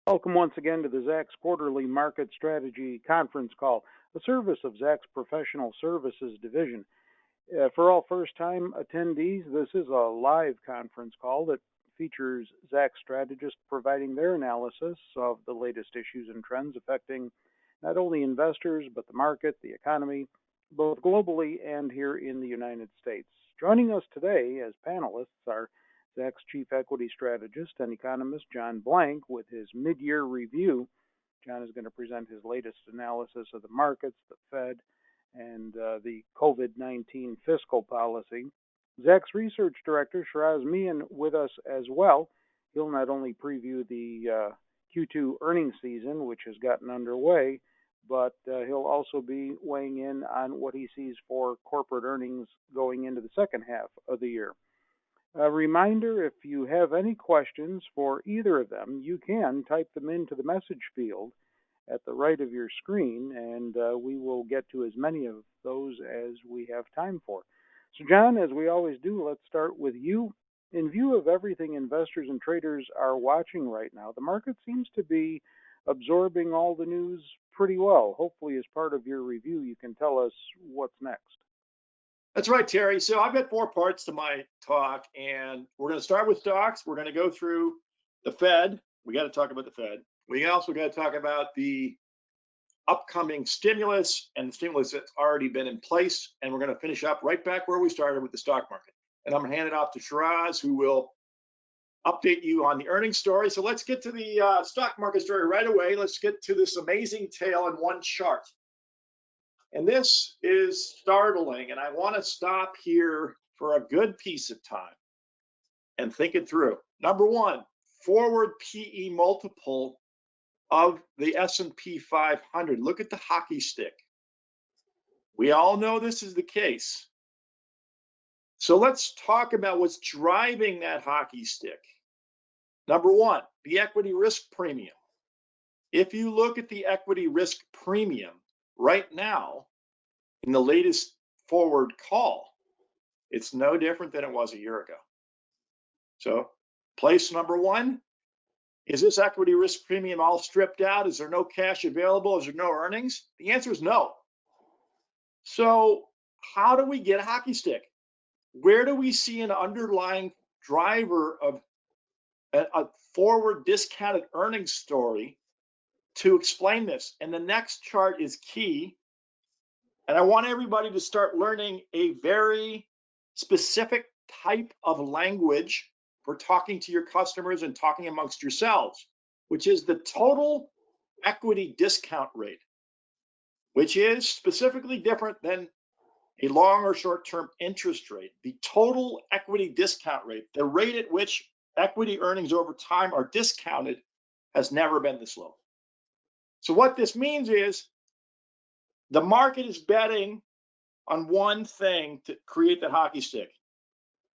Welcome once again to the Zacks Quarterly Market Strategy Conference Call, a service of Zacks Professional Services Division. For all first time attendees, this is a live conference call that features Zacks strategists providing their analysis of the latest issues and trends affecting not only investors but the market, the economy, both globally and here in the United States. Joining us today as panelists are Zacks Chief Equity Strategist and Economist John Blank with his mid-year review. John is going to present his latest analysis of the markets, the Fed, and the COVID-19 fiscal policy. Zacks Research Director Shiraz Mian with us as well. He'll not only preview the Q2 earnings season, which has gotten underway, but he'll also be weighing in on what he sees for corporate earnings going into the second half of the year. A reminder, if you have any questions for either of them, you can type them into the message field at the right of your screen, and we will get to as many of those as we have time for. So, John, as we always do, let's start with you. In view of everything investors and traders are watching right now, the market seems to be absorbing all the news pretty well. Hopefully, as part of your review, you can tell us what's next. That's right, Terry. So I've got four parts to my talk, and we're going to start with stocks. We're going to go through the Fed. We got to talk about the Fed. We also got to talk about the upcoming stimulus and the stimulus that's already been in place. And we're going to finish up right back where we started with the stock market. And I'm going to hand it off to Shiraz, who will update you on the earnings story. So let's get to the stock market story right away. Let's get to this amazing tale in one chart. And this is startling, and I want to stop here for a good piece of time and think it through. Number one, forward PE multiple of the S&P 500. Look at the hockey stick. We all know this is the case. So let's talk about what's driving that hockey stick. Number one, the equity risk premium. If you look at the equity risk premium right now, in the latest forward call, it's no different than it was a year ago. So place number one, is this equity risk premium all stripped out? Is there no cash available? Is there no earnings? The answer is no. So how do we get a hockey stick? Where do we see an underlying driver of a forward discounted earnings story to explain this? And the next chart is key. And I want everybody to start learning a very specific type of language for talking to your customers and talking amongst yourselves, which is the total equity discount rate, which is specifically different than a long or short-term interest rate. The total equity discount rate, the rate at which equity earnings over time are discounted, has never been this low. So what this means is the market is betting on one thing to create that hockey stick.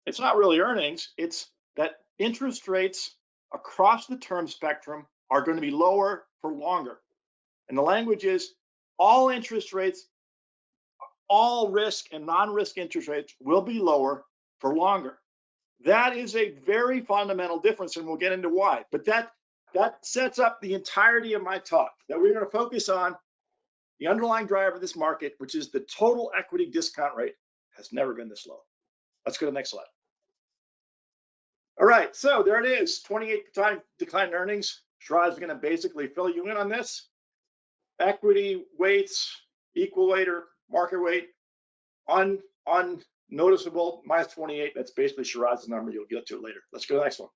It's not really earnings, it's that interest rates across the term spectrum are going to be lower for longer. And the language is all interest rates, all risk and non-risk interest rates will be lower for longer. That is a very fundamental difference, and we'll get into why. But that sets up the entirety of my talk, that we're going to focus on the underlying driver of this market, which is the total equity discount rate, has never been this low. Let's go to the next slide. All right, so there it is, 28% decline in earnings. Shiraz is going to basically fill you in on this. Equity weights, equal weight or market weight, unnoticeable, minus 28. That's basically Shiraz's number. You'll get to it later. Let's go to the next one.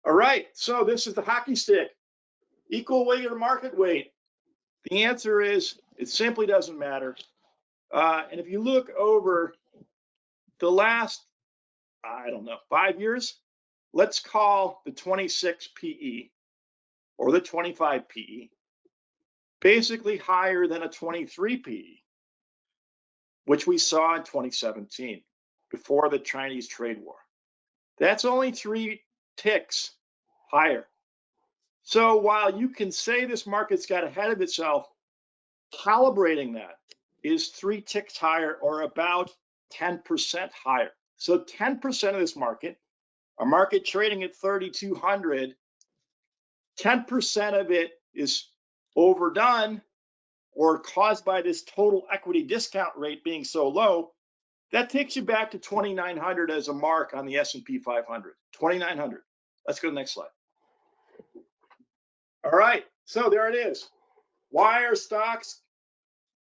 All right, so this is the hockey stick. Equal weight or market weight? The answer is it simply doesn't matter. And if you look over the last, 5 years, let's call the 26 PE or the 25 PE basically higher than a 23 PE, which we saw in 2017 before the Chinese trade war. That's only 3 ticks higher. So while you can say this market's got ahead of itself, calibrating that is 3 ticks higher, or about 10% higher. So 10% of this market, a market trading at 3,200, 10% of it is overdone or caused by this total equity discount rate being so low, that takes you back to 2,900 as a mark on the S&P 500. 2,900. Let's go to the next slide. All right, so there it is. Why are stocks?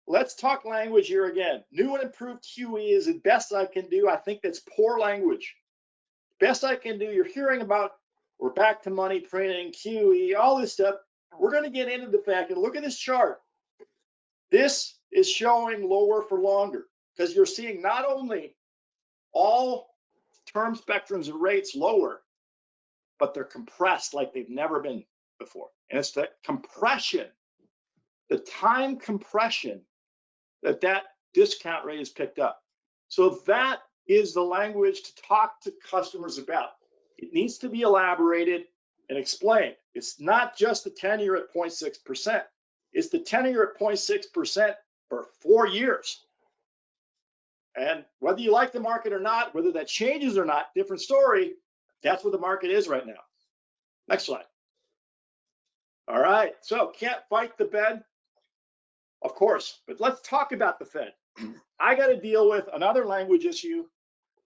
Let's talk language here again. New and improved QE is the best I can do. I think that's poor language. Best I can do. You're hearing about we're back to money printing, QE, all this stuff. We're going to get into the fact, and look at this chart. This is showing lower for longer because you're seeing not only all term spectrums of rates lower, but they're compressed like they've never been before. And it's the compression, the time compression that discount rate is picked up. So that is the language to talk to customers about. It needs to be elaborated and explained. It's not just the 10-year at 0.6%. It's the 10-year at 0.6% for 4 years. And whether you like the market or not, whether that changes or not, different story. That's what the market is right now. Next slide. All right, so can't fight the Fed? Of course, but let's talk about the Fed. I got to deal with another language issue,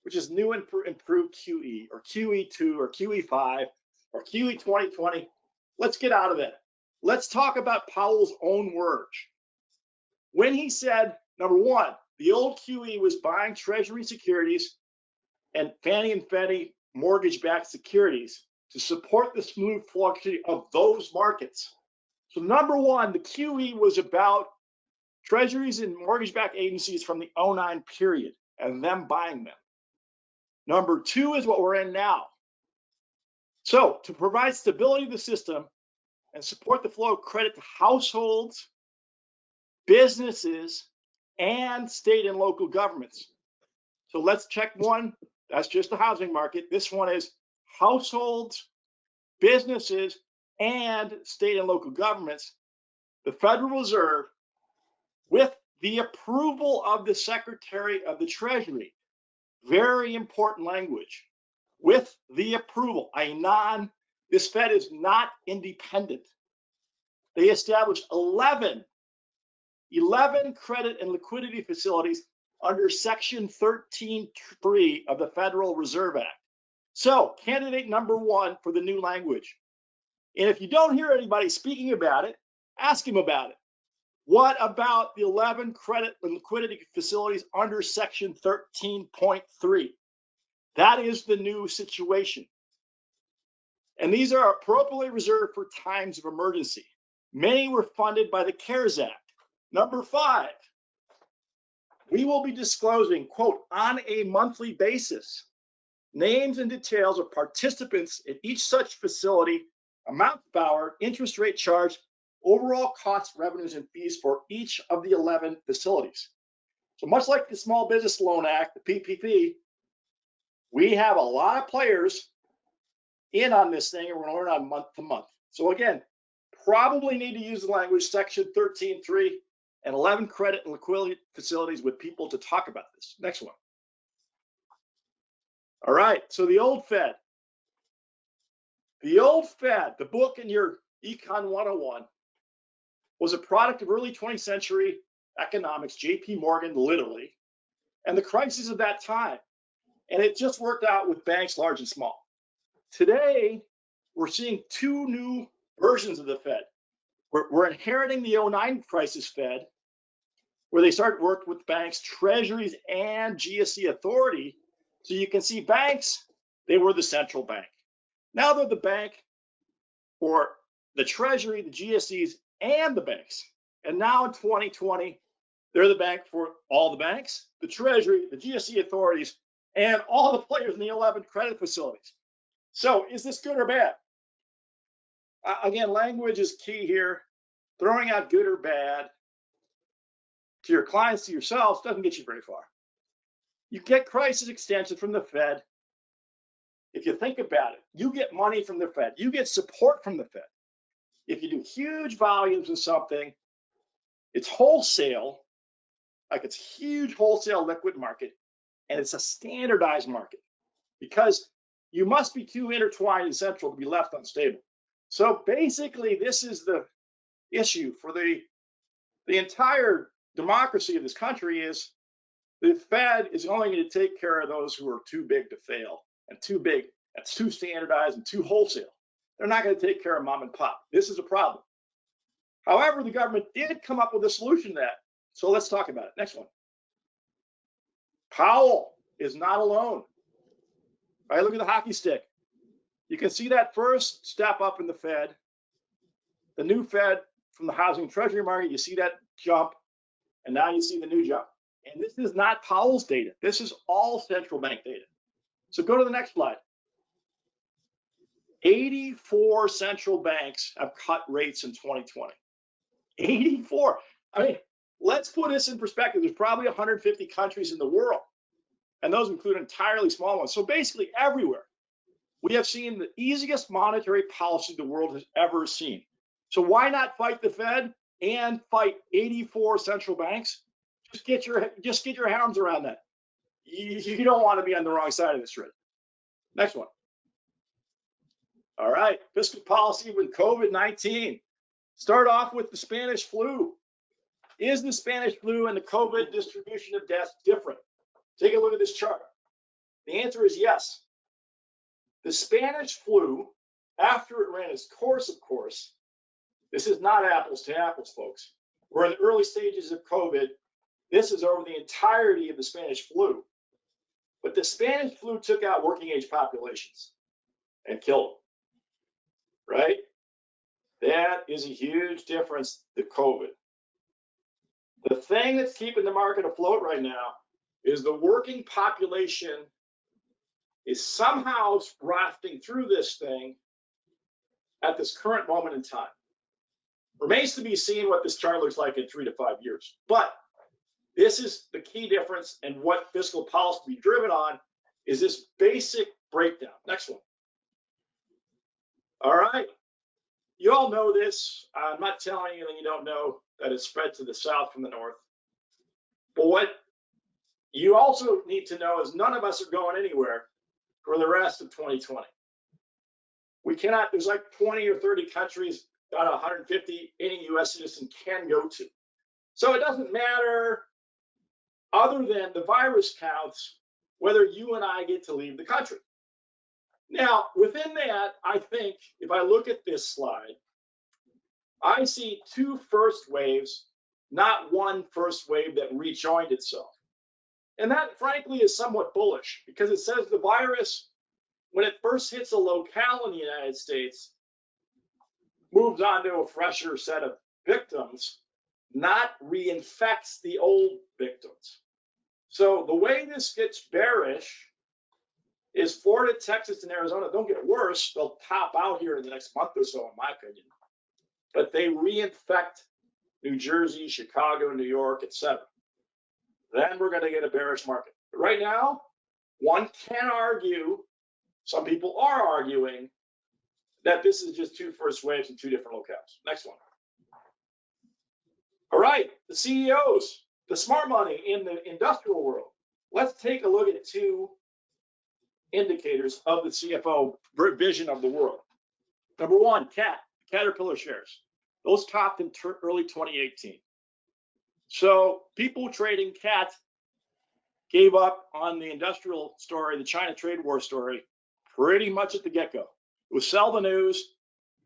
which is new and improved QE, or QE2, or QE5, or QE 2020. Let's get out of it. Let's talk about Powell's own words. When he said, number one, the old QE was buying Treasury securities and Fannie and Freddie mortgage-backed securities to support the smooth fluctuation of those markets. So number one, the QE was about Treasuries and mortgage-backed agencies from the 09 period and them buying them. Number two is what we're in now. So to provide stability to the system and support the flow of credit to households, businesses, and state and local governments. So let's check one. That's just the housing market. This one is households, businesses, and state and local governments. The Federal Reserve, with the approval of the Secretary of the Treasury, very important language, with the approval, this Fed is not independent. They established 11 credit and liquidity facilities under Section 13.3 of the Federal Reserve Act. So, candidate number one for the new language. And if you don't hear anybody speaking about it, ask him about it. What about the 11 credit and liquidity facilities under Section 13.3? That is the new situation. And these are appropriately reserved for times of emergency. Many were funded by the CARES Act. Number 5, we will be disclosing, quote, on a monthly basis, names and details of participants at each such facility, amount of power, interest rate charged, overall costs, revenues, and fees for each of the 11 facilities. So much like the Small Business Loan Act, the PPP, we have a lot of players in on this thing, and we're going to learn on month to month. So again, probably need to use the language Section 13.3 and 11 credit and liquidity facilities with people to talk about this. Next one. All right, so the old Fed. The old Fed, the book in your Econ 101, was a product of early 20th century economics, J.P. Morgan, literally, and the crisis of that time. And it just worked out with banks large and small. Today, we're seeing two new versions of the Fed. We're inheriting the 09 crisis Fed, where they started work with banks, treasuries, and GSE authority. So you can see banks, they were the central bank. Now they're the bank for the treasury, the GSEs, and the banks. And now in 2020, they're the bank for all the banks, the treasury, the GSE authorities, and all the players in the 11 credit facilities. So is this good or bad? Again, language is key here. Throwing out good or bad to your clients, to yourselves, doesn't get you very far. You get crisis extension from the Fed. If you think about it, you get money from the Fed. You get support from the Fed. If you do huge volumes of something, it's wholesale, like it's huge wholesale liquid market, and it's a standardized market because you must be too intertwined and central to be left unstable. So basically, this is the issue for the entire democracy of this country is the Fed is only going to take care of those who are too big to fail and too big, that's too standardized and too wholesale. They're not going to take care of mom and pop. This is a problem. However, the government did come up with a solution to that. So let's talk about it. Next one. Powell is not alone. All right, look at the hockey stick. You can see that first step up in the Fed, the new Fed from the housing treasury market. You see that jump, and now you see the new jump. And this is not Powell's data. This is all central bank data. So go to the next slide. 84 central banks have cut rates in 2020. 84. I mean, let's put this in perspective. There's probably 150 countries in the world, and those include entirely small ones. So basically everywhere, we have seen the easiest monetary policy the world has ever seen. So why not fight the Fed and fight 84 central banks? Just get your arms around that. You don't want to be on the wrong side of this trade. Next one. All right, fiscal policy with COVID-19. Start off with the Spanish flu. Is the Spanish flu and the COVID distribution of deaths different? Take a look at this chart. The answer is yes. The Spanish flu, after it ran its course, of course, this is not apples to apples, folks. We're in the early stages of COVID. This is over the entirety of the Spanish flu. But the Spanish flu took out working age populations and killed them, right? That is a huge difference to COVID. The thing that's keeping the market afloat right now is the working population is somehow rafting through this thing at this current moment in time. Remains to be seen what this chart looks like in 3 to 5 years. But this is the key difference, and what fiscal policy will be driven on is this basic breakdown. Next one. All right. You all know this. I'm not telling you anything you don't know, that it's spread to the south from the north. But what you also need to know is none of us are going anywhere for the rest of 2020. We cannot, there's like 20 or 30 countries out of 150 any US citizen can go to. So it doesn't matter, other than the virus counts, whether you and I get to leave the country. Now, within that, I think if I look at this slide, I see 2 first waves, not one first wave that rejoined itself. And that, frankly, is somewhat bullish, because it says the virus, when it first hits a locale in the United States, moves on to a fresher set of victims, not reinfects the old victims. So the way this gets bearish is Florida, Texas, and Arizona don't get worse. They'll top out here in the next month or so, in my opinion. But they reinfect New Jersey, Chicago, New York, etc. Then we're going to get a bearish market. But right now, one can argue, some people are arguing, that this is just 2 first waves in 2 different locales. Next one. All right, the CEOs, the smart money in the industrial world. Let's take a look at 2 indicators of the CFO vision of the world. Number 1, Caterpillar shares. Those topped in early 2018. So people trading CAT gave up on the industrial story, the China trade war story, pretty much at the get-go. It was sell the news,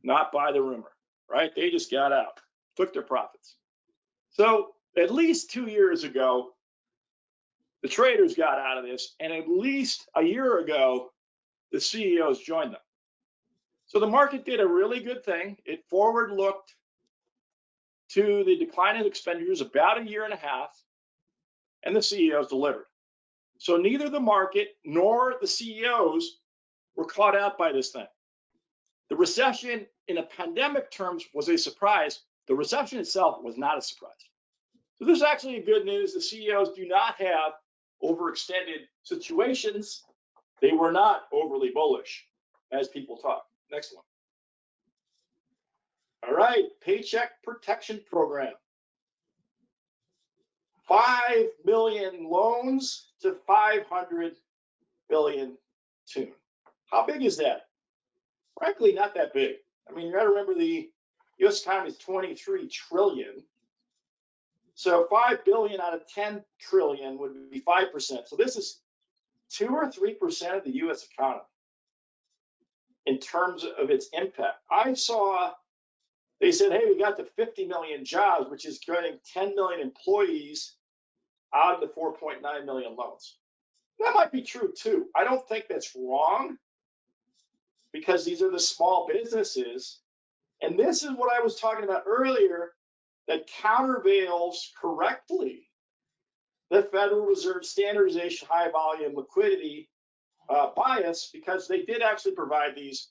not buy the rumor, right? They just got out, took their profits. So at least 2 years ago, the traders got out of this, and at least a year ago, the CEOs joined them. So the market did a really good thing. It forward looked to the decline in expenditures about 1.5 years, and the CEOs delivered. So neither the market nor the CEOs were caught out by this thing. The recession in a pandemic terms was a surprise. The recession itself was not a surprise. So this is actually good news. The CEOs do not have overextended situations. They were not overly bullish as people talk. Next one. All right, Paycheck Protection Program. 5 million loans to 500 billion tune. How big is that? Frankly, not that big. I mean, you got to remember the U.S. economy is 23 trillion. So 5 billion out of 10 trillion would be 5%. So this is 2 or 3% of the U.S. economy in terms of its impact. I saw they said, hey, we got to 50 million jobs, which is getting 10 million employees out of the 4.9 million loans. That might be true too. I don't think that's wrong because these are the small businesses. And this is what I was talking about earlier that countervails correctly the Federal Reserve standardization high volume liquidity bias, because they did actually provide these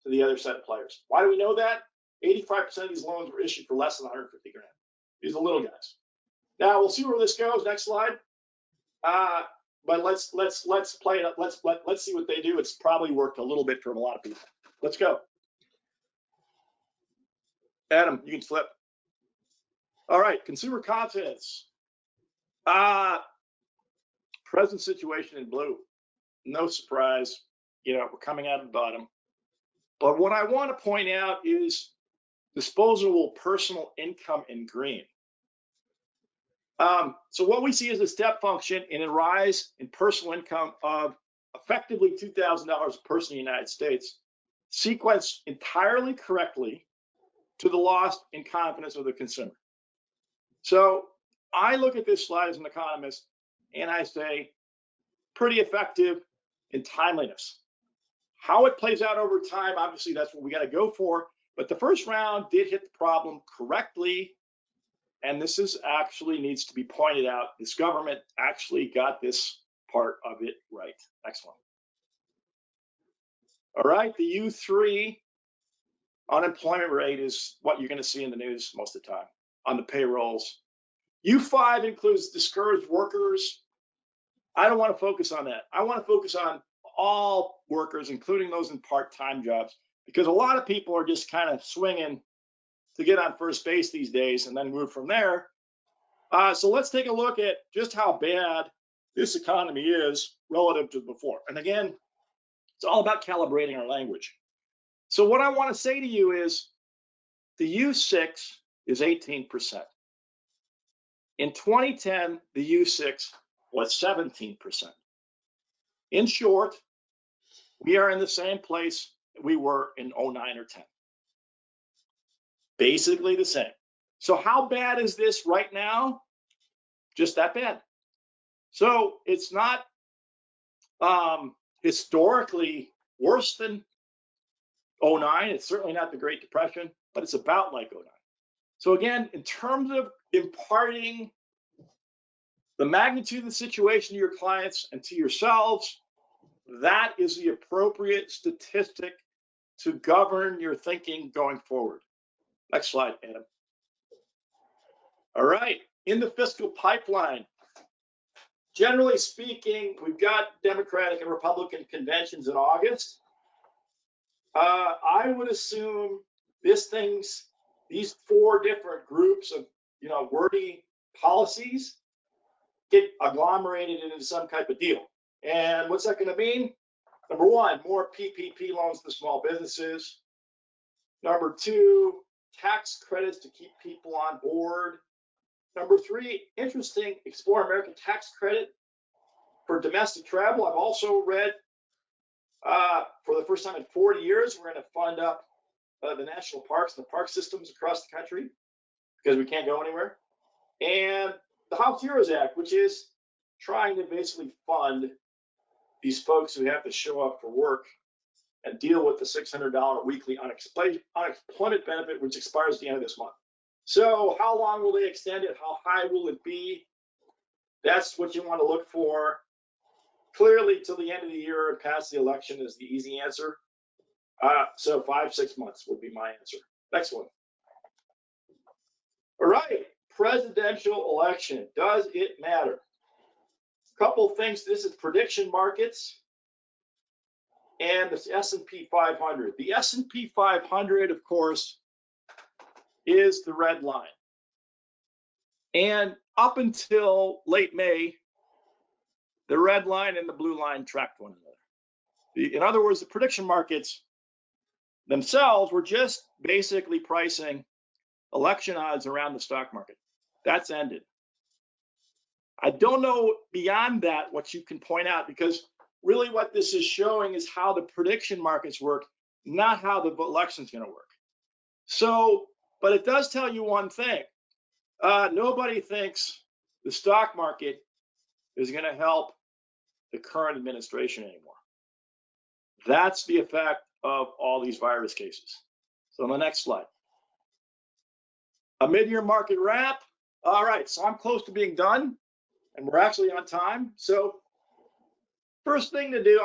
to the other set of players. Why do we know that? 85% of these loans were issued for less than 150 grand. These are little guys. Now we'll see where this goes. Next slide. But let's play it. Let's see what they do. It's probably worked a little bit for a lot of people. Let's go. Adam, you can flip. All right, consumer confidence. Present situation in blue. No surprise. We're coming out of the bottom. But what I want to point out is disposable personal income in green. So what we see is a step function in a rise in personal income of effectively $2,000 a person in the United States, sequenced entirely correctly to the loss in confidence of the consumer. So I look at this slide as an economist and I say, pretty effective in timeliness. How it plays out over time, obviously that's what we got to go for. But the first round did hit the problem correctly. And this is actually needs to be pointed out. This government actually got this part of it right. Next one. All right, the U3 unemployment rate is what you're going to see in the news most of the time on the payrolls. U5 includes discouraged workers. I don't want to focus on that. I want to focus on all workers, including those in part-time jobs, because a lot of people are just kind of swinging to get on first base these days and then move from there. So let's take a look at just how bad this economy is relative to before. And again, it's all about calibrating our language. So what I want to say to you is the U6 is 18%. In 2010, the U6 was 17%. In short, we are in the same place we were in 09 or 10. Basically the same. So how bad is this right now? Just that bad. So it's not historically worse than 09. It's certainly not the Great Depression, but it's about like 09. So again, in terms of imparting the magnitude of the situation to your clients and to yourselves, that is the appropriate statistic to govern your thinking going forward. Next slide, Adam. All right, in the fiscal pipeline, generally speaking, we've got Democratic and Republican conventions in August. I would assume these four different groups of wordy policies get agglomerated into some type of deal. And what's that going to mean? Number one, more PPP loans to small businesses. Number two, tax credits to keep people on board. Number three, interesting, Explore America tax credit for domestic travel. I've also read for the first time in 40 years, we're going to fund up the national parks and the park systems across the country because we can't go anywhere. And the House Heroes Act, which is trying to basically fund these folks who have to show up for work and deal with the $600 weekly unemployment benefit, which expires at the end of this month. So how long will they extend it? How high will it be? That's what you want to look for. Clearly, till the end of the year and past the election is the easy answer. So 5-6 months would be my answer. Next one. All right, presidential election. Does it matter? Couple things. This is prediction markets and the S&P 500. The S&P 500, of course, is the red line. And up until late May, the red line and the blue line tracked one another. In other words, the prediction markets themselves were just basically pricing election odds around the stock market. That's ended. I don't know beyond that what you can point out, because really what this is showing is how the prediction markets work, not how the election's going to work. So, but it does tell you one thing. Nobody thinks the stock market is going to help the current administration anymore. That's the effect of all these virus cases. So on the next slide. A mid-year market wrap. All right, so I'm close to being done, and we're actually on time. So first thing to do,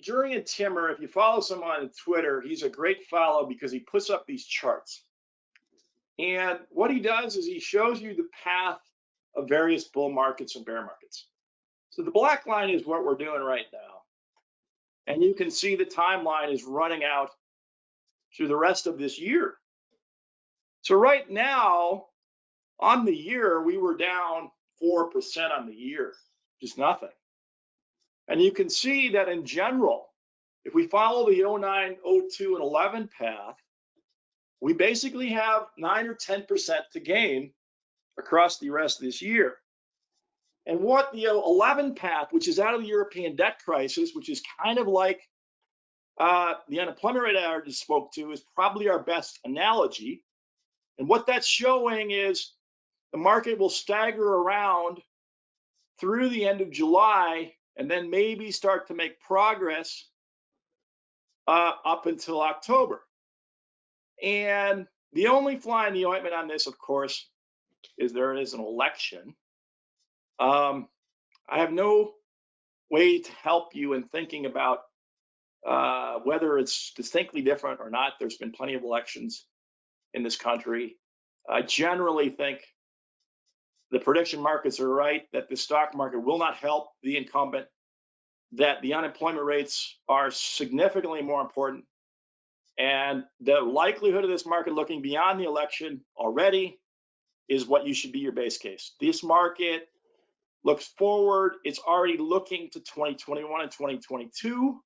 Jurian Timmer, if you follow someone on Twitter, he's a great follow because he puts up these charts. And what he does is he shows you the path of various bull markets and bear markets. So the black line is what we're doing right now. And you can see the timeline is running out through the rest of this year. So right now, on the year, we were down 4% on the year, just nothing. And you can see that in general, if we follow the 09, 02, and 11 path, we basically have 9 or 10% to gain across the rest of this year. And what the 11 path, which is out of the European debt crisis, which is kind of like the unemployment rate I just spoke to, is probably our best analogy. And what that's showing is the market will stagger around through the end of July and then maybe start to make progress up until October. And the only fly in the ointment on this, of course, is there is an election. I have no way to help you in thinking about whether it's distinctly different or not. There's been plenty of elections in this country. I generally think the prediction markets are right, that the stock market will not help the incumbent, that the unemployment rates are significantly more important, and the likelihood of this market looking beyond the election already is what you should be your base case. This market looks forward. It's already looking to 2021 and 2022.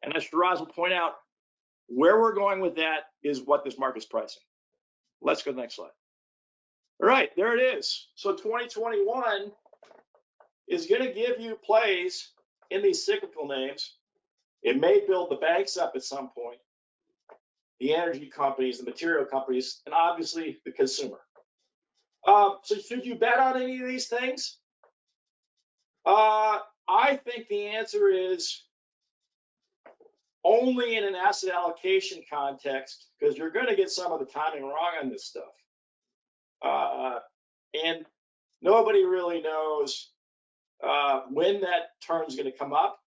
And as Shiraz will point out, where we're going with that is what this market's pricing. Let's go to the next slide. All right, there it is. So 2021 is going to give you plays in these cyclical names. It may build the banks up at some point, the energy companies, the material companies, and obviously the consumer. So should you bet on any of these things? I think the answer is only in an asset allocation context, because you're going to get some of the timing wrong on this stuff. And nobody really knows when that turn is going to come up.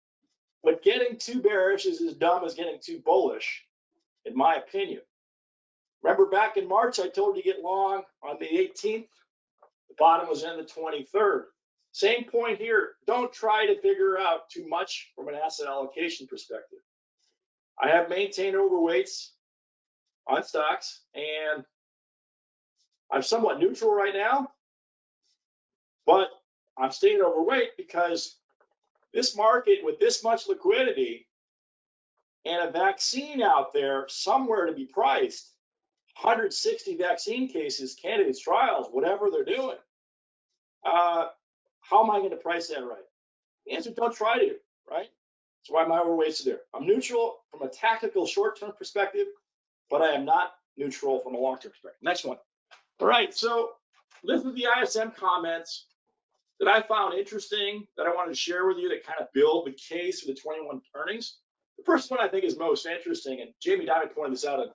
But getting too bearish is as dumb as getting too bullish, in my opinion. Remember back in March, I told you to get long on the 18th. The bottom was in the 23rd. Same point here. Don't try to figure out too much from an asset allocation perspective. I have maintained overweights on stocks, and I'm somewhat neutral right now, but I'm staying overweight because this market with this much liquidity and a vaccine out there somewhere to be priced, 160 vaccine cases, candidates, trials, whatever they're doing, how am I going to price that right? The answer, don't try to, right? That's why my overweights are there. I'm neutral from a tactical short-term perspective, but I am not neutral from a long-term perspective. Next one. All right, so this is the ISM comments that I found interesting that I wanted to share with you that kind of build the case for the 21 earnings. The first one I think is most interesting, and Jamie Dimon pointed this out on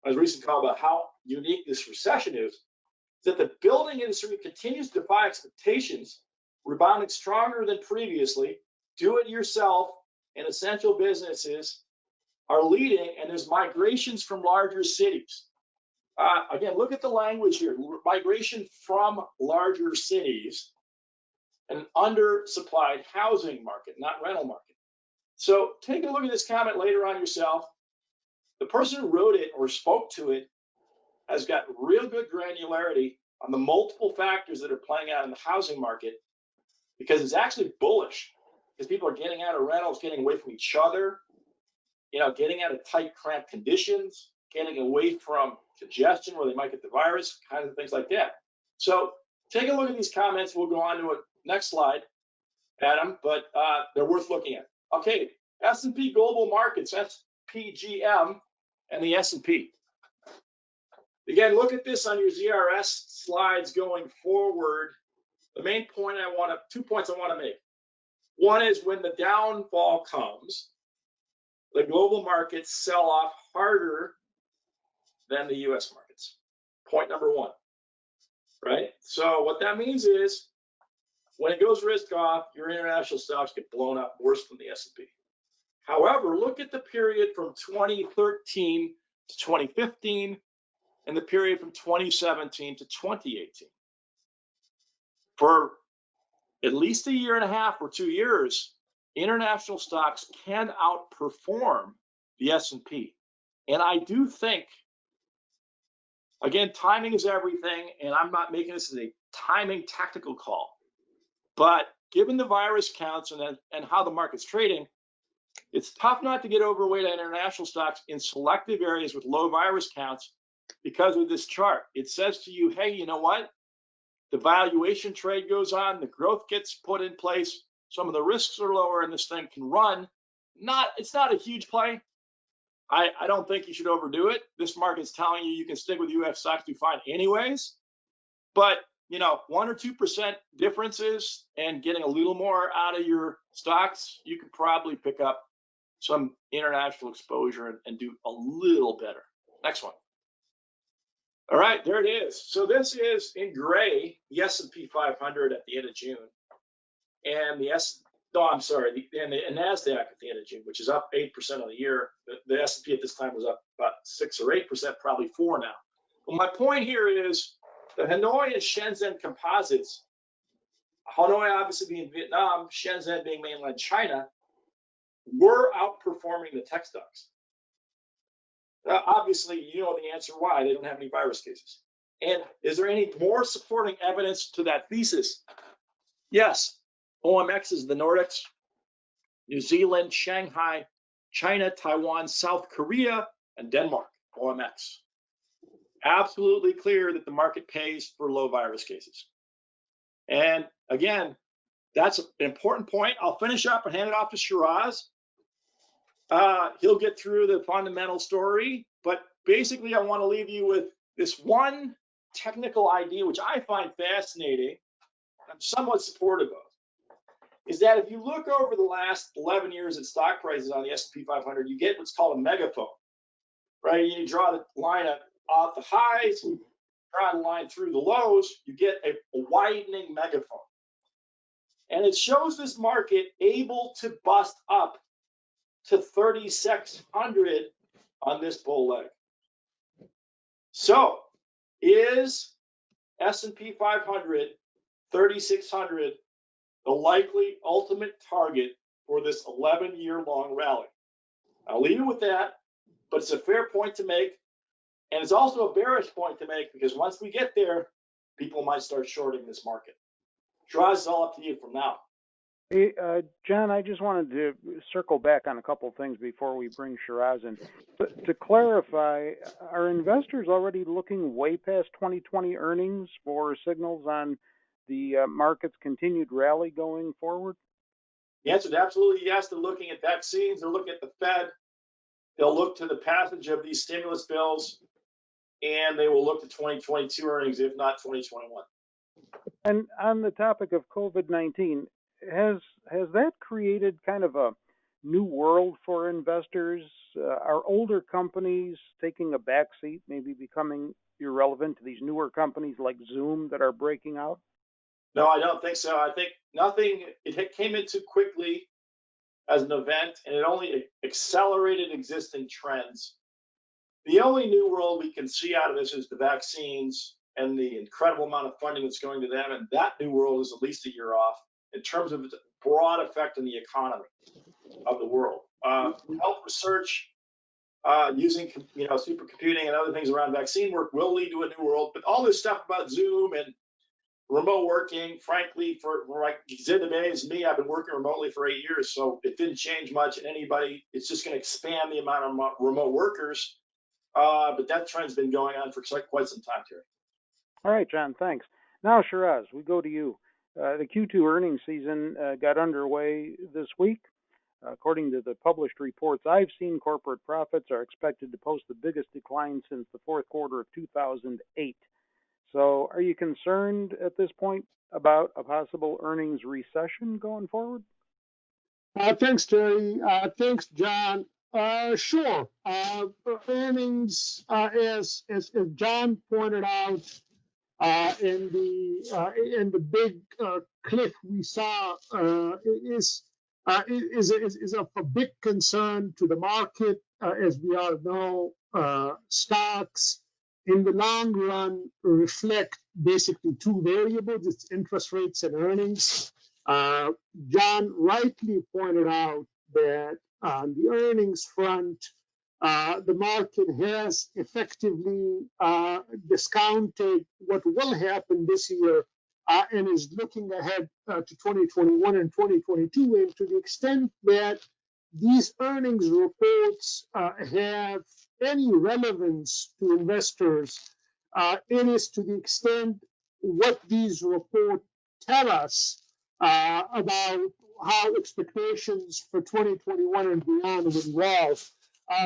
his recent call about how unique this recession is that the building industry continues to defy expectations, rebounding stronger than previously. Do-it-yourself and essential businesses are leading, and there's migrations from larger cities. Again, look at the language here. Migration from larger cities, an undersupplied housing market, not rental market. So take a look at this comment later on yourself. The person who wrote it or spoke to it has got real good granularity on the multiple factors that are playing out in the housing market, because it's actually bullish, because people are getting out of rentals, getting away from each other. getting out of tight, cramped conditions, getting away from congestion where they might get the virus, kinds of things like that. So take a look at these comments. We'll go on to a next slide, Adam, but they're worth looking at. Okay, S&P Global Markets, SPGM, and the S&P. Again, look at this on your ZRS slides going forward. The main point 2 points I want to make. One is when the downfall comes, the global markets sell off harder than the US markets. Point number one, right? So what that means is when it goes risk off, your international stocks get blown up worse than the S&P. However, look at the period from 2013 to 2015 and the period from 2017 to 2018. For at least a year and a half or 2 years, international stocks can outperform the S&P. And I do think, again, timing is everything, and I'm not making this as a timing tactical call. But given the virus counts and how the market's trading, it's tough not to get overweight on international stocks in selective areas with low virus counts because of this chart. It says to you, hey, you know what? The valuation trade goes on, the growth gets put in place, some of the risks are lower, and this thing can run. It's not a huge play. I don't think you should overdo it. This market's telling you can stick with US stocks do fine anyways. But 1 or 2% differences and getting a little more out of your stocks, you could probably pick up some international exposure and do a little better. Next one. All right, there it is. So this is in gray, the S&P 500 at the end of June, and the NASDAQ at the end of June, which is up 8% on the year. The S&P at this time was up about 6 or 8%, probably 4 now. Well, my point here is the Hanoi and Shenzhen composites, Hanoi obviously being Vietnam, Shenzhen being mainland China, were outperforming the tech stocks. Obviously, you know the answer why. They don't have any virus cases. And is there any more supporting evidence to that thesis? Yes. OMX is the Nordics, New Zealand, Shanghai, China, Taiwan, South Korea, and Denmark, OMX. Absolutely clear that the market pays for low virus cases. And again, that's an important point. I'll finish up and hand it off to Shiraz. He'll get through the fundamental story, but basically I want to leave you with this one technical idea, which I find fascinating, I'm somewhat supportive of, is that if you look over the last 11 years at stock prices on the S&P 500, you get what's called a megaphone, right? You draw the line off the highs, draw the line through the lows, you get a widening megaphone. And it shows this market able to bust up to 3,600 on this bull leg. So is S&P 500 3,600 the likely ultimate target for this 11-year-long rally? I'll leave you with that, but it's a fair point to make. And it's also a bearish point to make because once we get there, people might start shorting this market. Shiraz, it's all up to you from now. Hey, John, I just wanted to circle back on a couple of things before we bring Shiraz in. To clarify, are investors already looking way past 2020 earnings for signals on the market's continued rally going forward? The answer is absolutely yes. They're looking at vaccines. They're looking at the Fed. They'll look to the passage of these stimulus bills, and they will look to 2022 earnings, if not 2021. And on the topic of COVID-19, has that created kind of a new world for investors? Are older companies taking a backseat, maybe becoming irrelevant to these newer companies like Zoom that are breaking out? No, I don't think so. I think it came in too quickly as an event, and it only accelerated existing trends. The only new world we can see out of this is the vaccines and the incredible amount of funding that's going to them, and that new world is at least a year off in terms of its broad effect on the economy of the world. Health research using supercomputing and other things around vaccine work will lead to a new world, but all this stuff about Zoom and remote working, frankly, for like exhibit A is me. I've been working remotely for 8 years, so it didn't change much. And anybody, it's just going to expand the amount of remote workers. But that trend's been going on for quite some time, Terry. All right, John, thanks. Now, Shiraz, we go to you. The Q2 earnings season got underway this week. According to the published reports I've seen, corporate profits are expected to post the biggest decline since the fourth quarter of 2008. So, are you concerned at this point about a possible earnings recession going forward? Thanks, Terry. Thanks, John. Sure. Earnings, as John pointed out, in the big cliff we saw is of a big concern to the market. As we all know, stocks in the long run reflect basically two variables: it's interest rates and earnings. John rightly pointed out that on the earnings front, the market has effectively discounted what will happen this year and is looking ahead to 2021 and 2022. And to the extent that these earnings reports have any relevance to investors, it is to the extent what these reports tell us about how expectations for 2021 and beyond will evolve.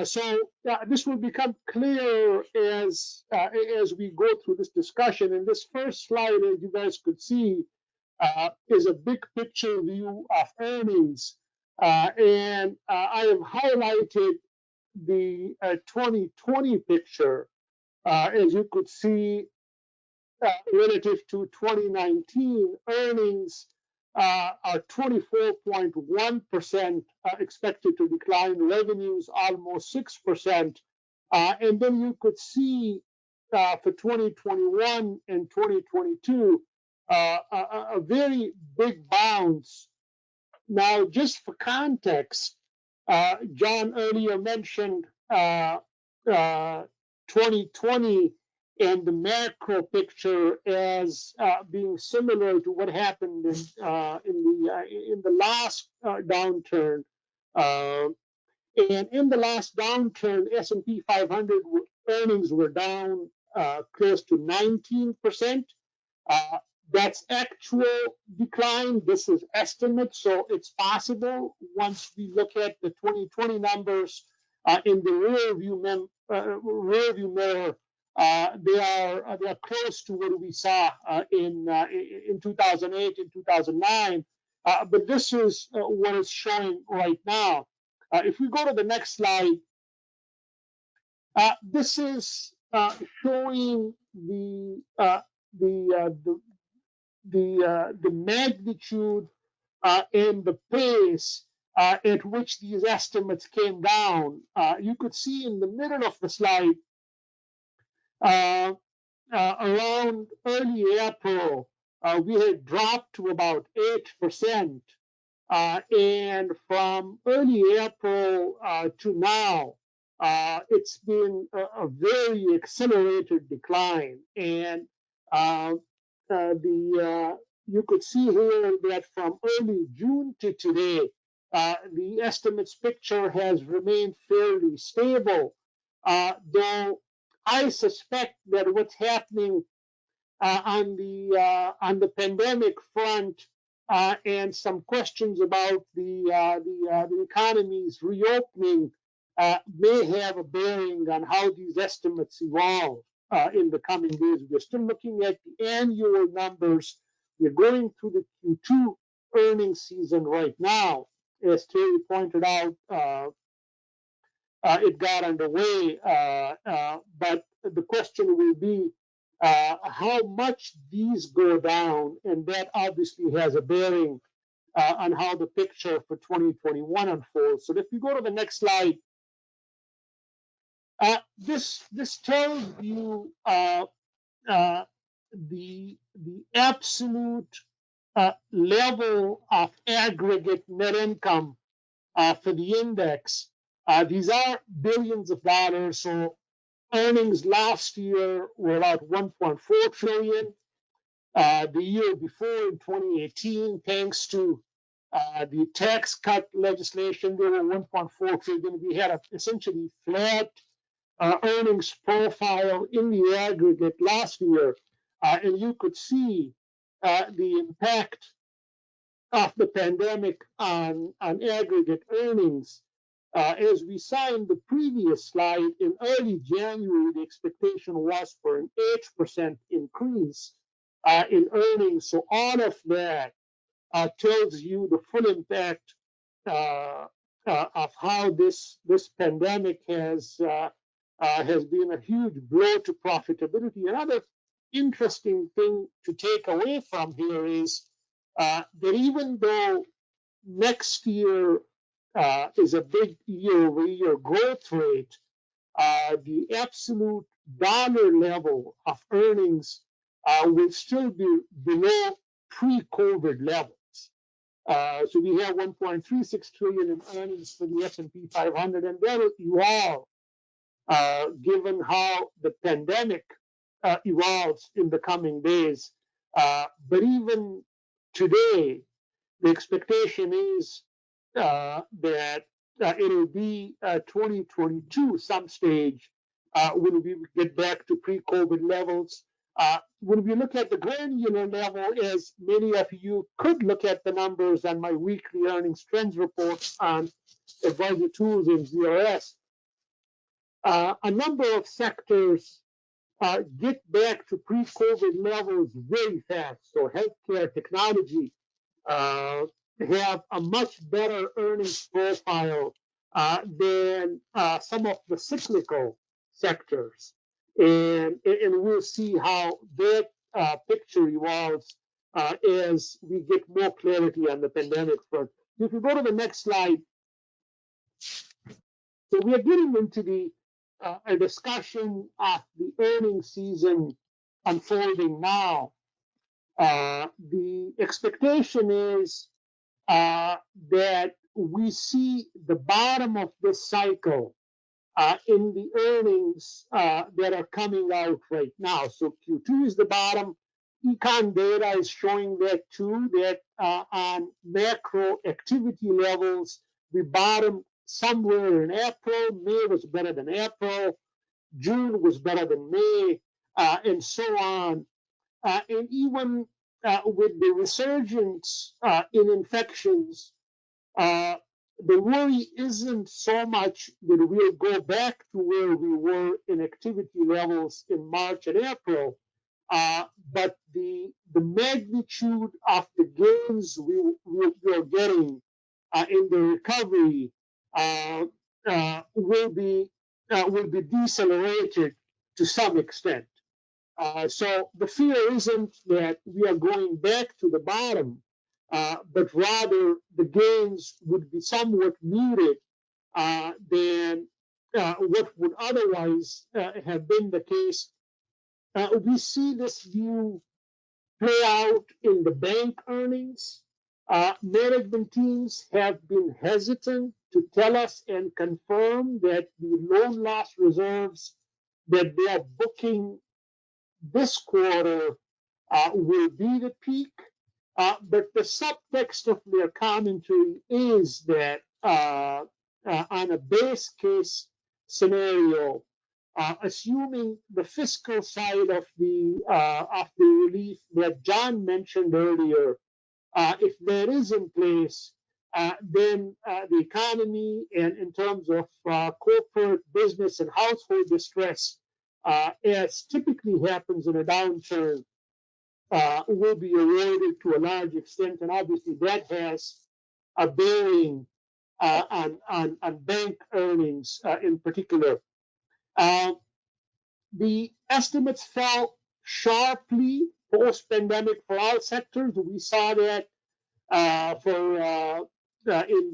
So this will become clear as we go through this discussion. And this first slide, as you guys could see, is a big picture view of earnings. And I have highlighted the 2020 picture. As you could see, relative to 2019, earnings are 24.1% expected to decline, revenues almost 6%. And then you could see for 2021 and 2022 a very big bounce. Now, just for context, John earlier mentioned 2020 and the macro picture as being similar to what happened in the last downturn. And in the last downturn, S&P 500 earnings were down close to 19%. That's actual decline. This is estimate, so it's possible once we look at the 2020 numbers in the rear view mirror, they are close to what we saw in 2008 and 2009. But this is what it's showing right now. If we go to the next slide, this is showing the magnitude and the pace at which these estimates came down. You could see in the middle of the slide, around early April, we had dropped to about 8%. And from early April to now, it's been a very accelerated decline. And you could see here that from early June to today, the estimates picture has remained fairly stable, though I suspect that what's happening on the pandemic front and some questions about the economy's reopening may have a bearing on how these estimates evolve in the coming days. We're still looking at the annual numbers. We're going through the Q2 earnings season right now. As Terry pointed out, it got underway, but the question will be how much these go down, and that obviously has a bearing on how the picture for 2021 unfolds. So if you go to the next slide, this tells you the absolute level of aggregate net income for the index. These are billions of dollars. So earnings last year were about 1.4 trillion. the year before in 2018, thanks to the tax cut legislation. They were 1.4 trillion. We had a essentially flat earnings profile in the aggregate last year, and you could see the impact of the pandemic on aggregate earnings. As we saw in the previous slide, in early January, the expectation was for an 8% increase in earnings. So all of that tells you the full impact of how this pandemic has been a huge blow to profitability. Another interesting thing to take away from here is that even though next year is a big year-over-year growth rate, the absolute dollar level of earnings will still be below pre-COVID levels. So we have 1.36 trillion in earnings for the S&P 500, and there you are, given how the pandemic evolves in the coming days. But even today, the expectation is that it'll be 2022 some stage when we get back to pre-COVID levels. When we look at the granular level, as many of you could look at the numbers on my weekly earnings trends reports on Advisor Tools and ZRS, a number of sectors get back to pre-COVID levels very fast. So healthcare, technology, have a much better earnings profile than some of the cyclical sectors. And we'll see how that picture evolves as we get more clarity on the pandemic front. If you go to the next slide, so we are getting into a discussion of the earnings season unfolding now. The expectation is that we see the bottom of this cycle in the earnings that are coming out right now. So Q2 is the bottom. Econ data is showing that too, that on macro activity levels, we bottomed somewhere in April. May was better than April. June was better than May, and so on. And even with the resurgence in infections, the worry isn't so much that we'll go back to where we were in activity levels in March and April, but the magnitude of the gains we're getting in the recovery will be decelerated to some extent. So the fear isn't that we are going back to the bottom, but rather the gains would be somewhat muted than what would otherwise have been the case. We see this view play out in the bank earnings. Management teams have been hesitant to tell us and confirm that the loan loss reserves that they are booking this quarter will be the peak. But the subtext of their commentary is that on a base case scenario, assuming the fiscal side of the relief that John mentioned earlier, if that is in place, then the economy and in terms of corporate business and household distress, as typically happens in a downturn, will be eroded to a large extent, and obviously that has a bearing on bank earnings in particular. The estimates fell sharply post-pandemic for all sectors. We saw that in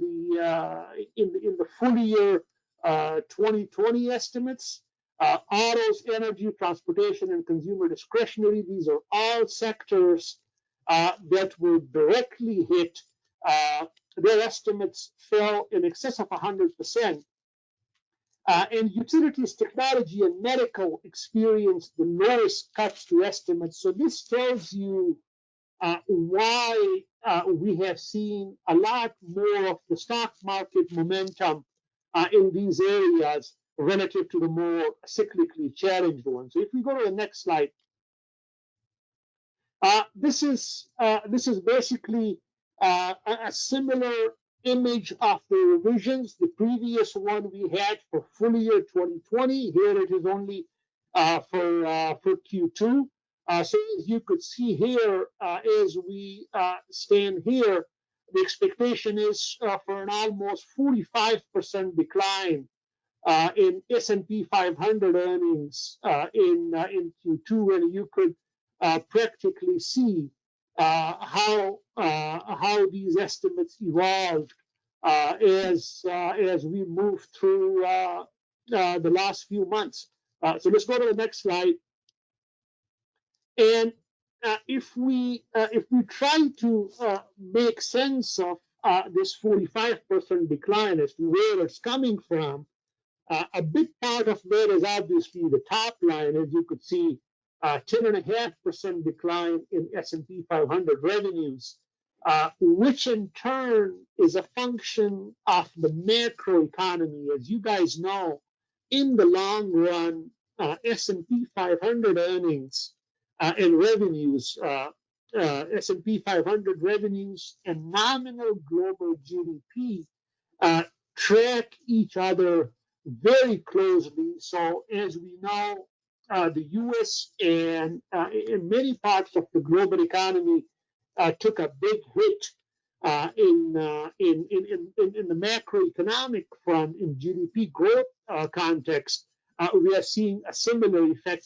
the full year 2020 estimates. Autos, energy, transportation, and consumer discretionary, these are all sectors that were directly hit. Their estimates fell in excess of 100%. And utilities, technology, and medical experienced the lowest cuts to estimates. So this tells you why we have seen a lot more of the stock market momentum in these areas relative to the more cyclically challenged ones. So if we go to the next slide, this is basically a similar image of the revisions. The previous one we had for full year 2020. Here it is only for Q2. So as you could see here, as we stand here, the expectation is for an almost 45% decline in S&P 500 earnings in Q2, and you could practically see how these estimates evolved as we move through the last few months. So let's go to the next slide. And if we try to make sense of this 45% decline as to where it's coming from, a big part of that is obviously the top line, as you could see, 10.5% decline in S&P 500 revenues, which in turn is a function of the macro economy. As you guys know, in the long run, S&P 500 earnings and revenues, S&P 500 revenues and nominal global GDP track each other very closely. So as we know, the U.S. and in many parts of the global economy took a big hit in the macroeconomic front in GDP growth context. We are seeing a similar effect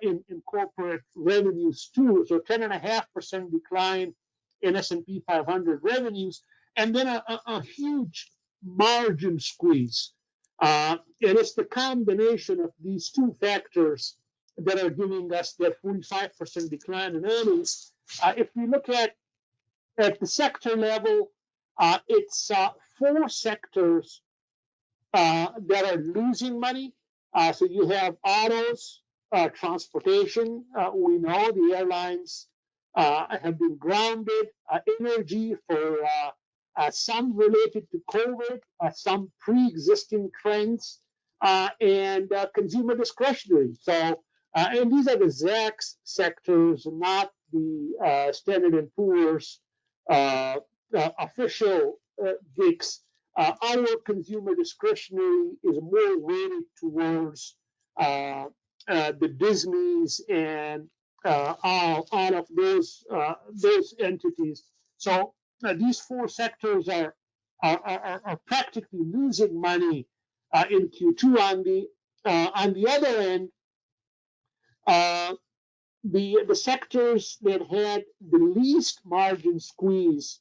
in corporate revenues too. So 10.5% decline in S&P 500 revenues, and then a huge margin squeeze. And it's the combination of these two factors that are giving us that 45% decline in earnings. If we look at the sector level, it's four sectors that are losing money. So you have autos, transportation. We know the airlines have been grounded. Energy for some related to COVID, some pre-existing trends, and consumer discretionary. So, and these are the ZAC's sectors, not the Standard & Poor's official GICS. Our consumer discretionary is more weighted towards the Disneys and all of those entities. So these four sectors are practically losing money in Q2. On the other end, the sectors that had the least margin squeeze,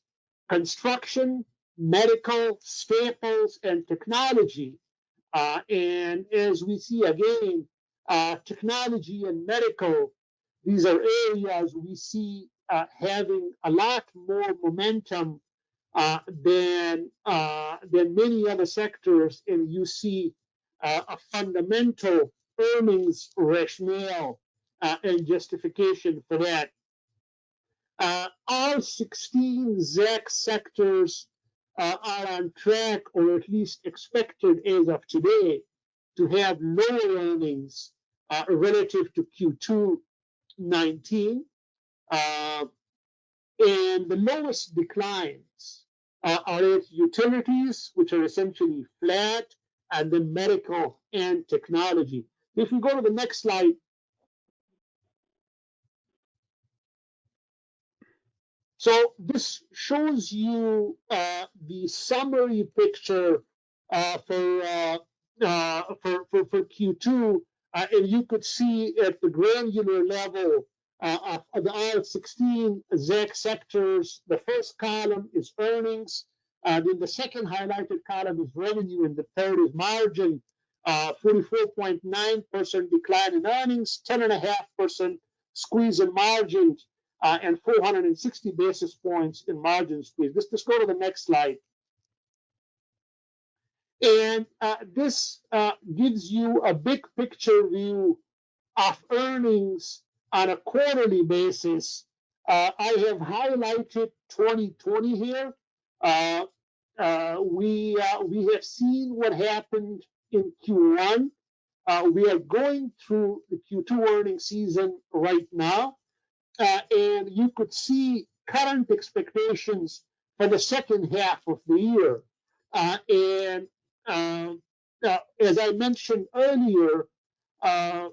construction, medical, staples, and technology. And as we see again, technology and medical, these are areas we see having a lot more momentum than many other sectors, and you see a fundamental earnings rationale and justification for that. All 16 ZAC sectors are on track, or at least expected as of today, to have lower earnings relative to Q2 19. And the lowest declines are at utilities, which are essentially flat, and then medical and technology. If we go to the next slide, so this shows you the summary picture for Q2, and you could see at the granular level of the all 16 ZAC sectors. The first column is earnings, then the second highlighted column is revenue, and the third is margin. 44.9% decline in earnings, 10.5% squeeze in margins, and 460 basis points in margin squeeze. Let's go to the next slide. And this gives you a big picture view of earnings on a quarterly basis. I have highlighted 2020 here. We have seen what happened in Q1. We are going through the Q2 earnings season right now, and you could see current expectations for the second half of the year. And as I mentioned earlier, uh,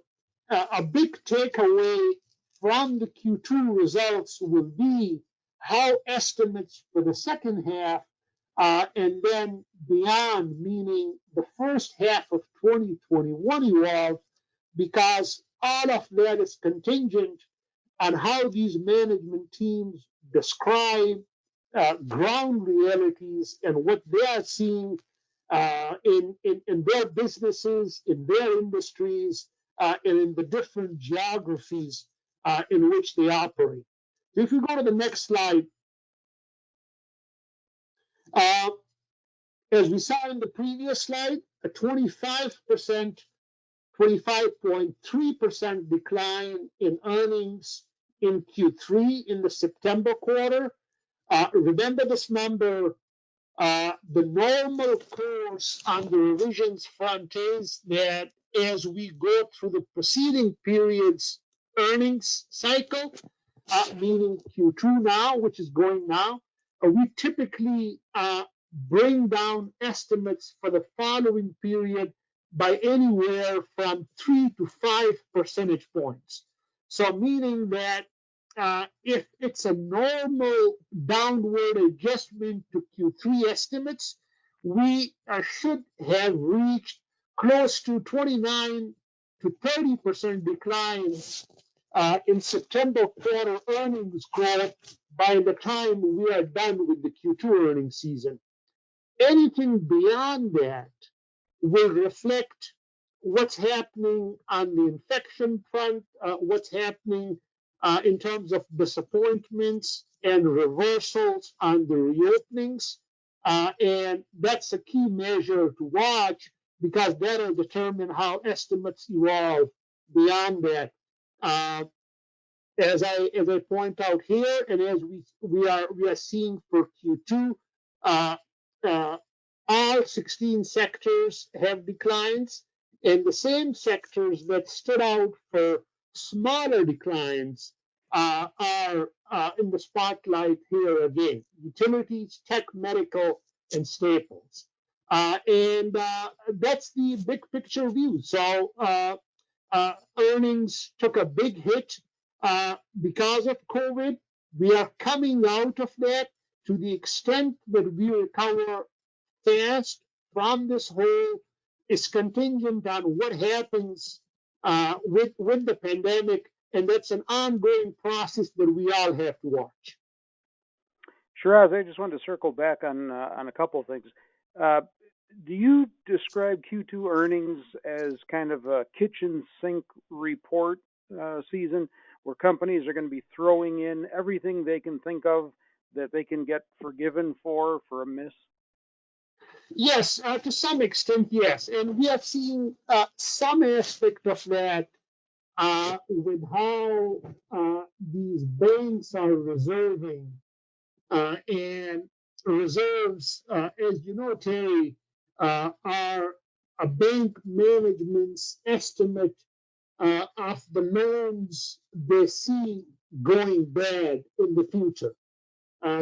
a big takeaway from the Q2 results will be how estimates for the second half and then beyond, meaning the first half of 2021 evolve, because all of that is contingent on how these management teams describe ground realities and what they are seeing in their businesses, in their industries, and in the different geographies in which they operate. If you go to the next slide, uh, as we saw in the previous slide, a 25.3% decline in earnings in Q3 in the September quarter. Remember this number. The normal course on the revisions front is that as we go through the preceding period's earnings cycle, meaning Q2 now, which is going now, we typically bring down estimates for the following period by anywhere from 3 to 5 percentage points. So meaning that if it's a normal downward adjustment to Q3 estimates, we should have reached close to 29 to 30% declines in September quarter earnings growth by the time we are done with the Q2 earnings season. Anything beyond that will reflect what's happening on the infection front, what's happening in terms of disappointments and reversals on the reopenings. And that's a key measure to watch because that'll determine how estimates evolve beyond that. As I point out here, and as we are seeing for Q2, all 16 sectors have declines, and the same sectors that stood out for smaller declines are in the spotlight here again: utilities, tech, medical, and staples. And that's the big picture view. So earnings took a big hit because of COVID. We are coming out of that. To the extent that we recover fast from this hole is contingent on what happens with the pandemic, and that's an ongoing process that we all have to watch. Shiraz, I just wanted to circle back on a couple of things. Do you describe Q2 earnings as kind of a kitchen sink report season where companies are going to be throwing in everything they can think of that they can get forgiven for a miss? Yes, to some extent, yes. And we have seen some aspect of that with how these banks are reserving. And reserves, as you know, Terry, are a bank management's estimate of the loans they see going bad in the future.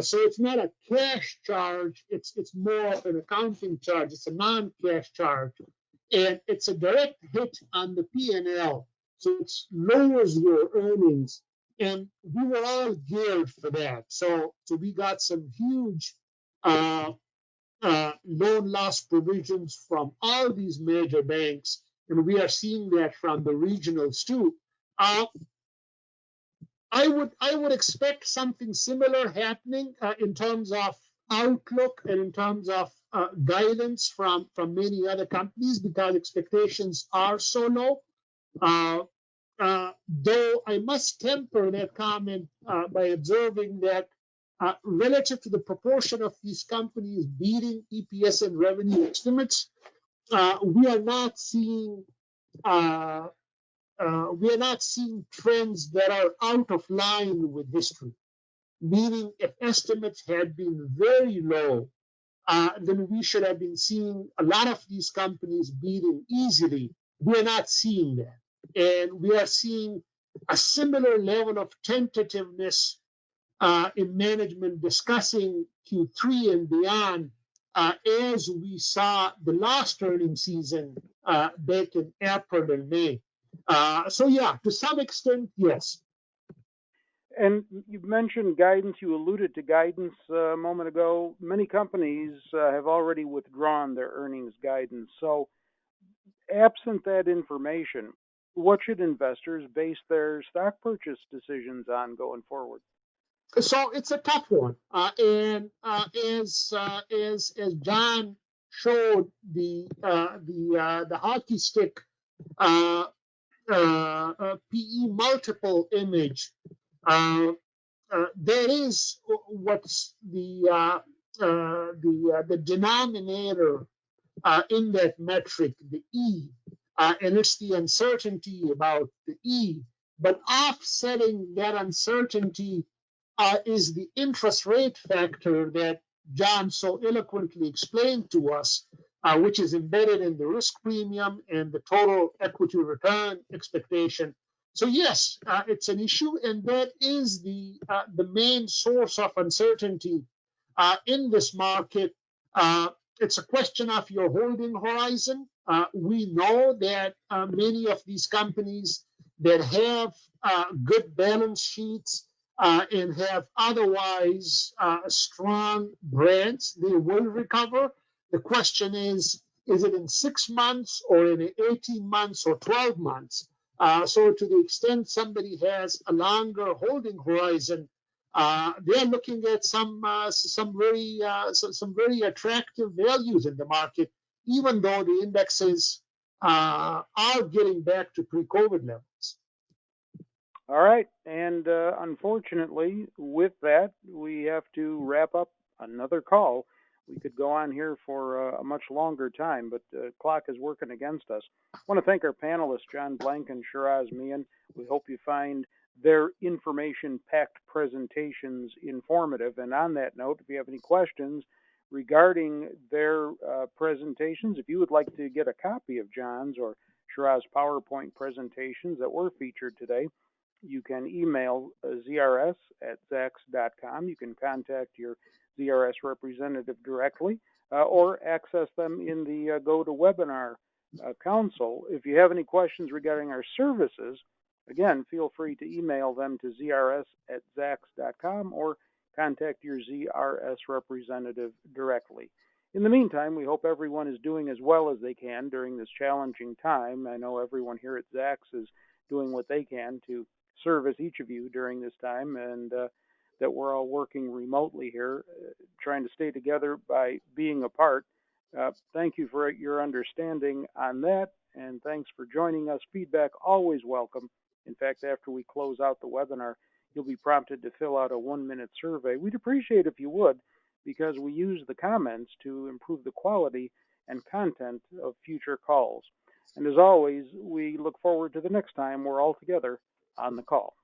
So it's not a cash charge, it's more an accounting charge, it's a non-cash charge. And it's a direct hit on the P&L, so it lowers your earnings. And we were all geared for that. So we got some huge loan loss provisions from all these major banks, and we are seeing that from the regionals too. I would expect something similar happening in terms of outlook and in terms of guidance from many other companies because expectations are so low. Though I must temper that comment by observing that relative to the proportion of these companies beating EPS and revenue estimates, we are not seeing trends that are out of line with history. Meaning, if estimates had been very low, then we should have been seeing a lot of these companies beating easily. We're not seeing that. And we are seeing a similar level of tentativeness in management discussing Q3 and beyond as we saw the last earnings season back in April and May. So yeah, to some extent, yes. And you mentioned guidance. You alluded to guidance a moment ago. Many companies have already withdrawn their earnings guidance. So, absent that information, what should investors base their stock purchase decisions on going forward? So it's a tough one, and as John showed the hockey stick PE multiple image, there is what's the denominator in that metric, the E, and it's the uncertainty about the E. But offsetting that uncertainty is the interest rate factor that John so eloquently explained to us, which is embedded in the risk premium and the total equity return expectation. So yes, it's an issue, and that is the main source of uncertainty in this market. It's a question of your holding horizon. We know that many of these companies that have good balance sheets and have otherwise strong brands, they will recover. The question is it in 6 months or in 18 months or 12 months? So to the extent somebody has a longer holding horizon, they're looking at some very attractive values in the market, even though the indexes are getting back to pre-COVID levels. All right. And unfortunately, with that, we have to wrap up another call. We could go on here for a much longer time, but the clock is working against us. I want to thank our panelists, John Blank and Shiraz Mian. We hope you find their information-packed presentations informative. And on that note, if you have any questions regarding their presentations, if you would like to get a copy of John's or Shiraz's PowerPoint presentations that were featured today, you can email zrs@zax.com. You can contact your ZRS representative directly or access them in the GoToWebinar console. If you have any questions regarding our services, again, feel free to email them to zrs@zax.com or contact your ZRS representative directly. In the meantime, we hope everyone is doing as well as they can during this challenging time. I know everyone here at Zax is doing what they can to service each of you during this time, and that we're all working remotely here, trying to stay together by being apart. Thank you for your understanding on that, and thanks for joining us. Feedback always welcome. In fact, after we close out the webinar, you'll be prompted to fill out a 1-minute survey. We'd appreciate if you would, because we use the comments to improve the quality and content of future calls. And as always, we look forward to the next time we're all together on the call.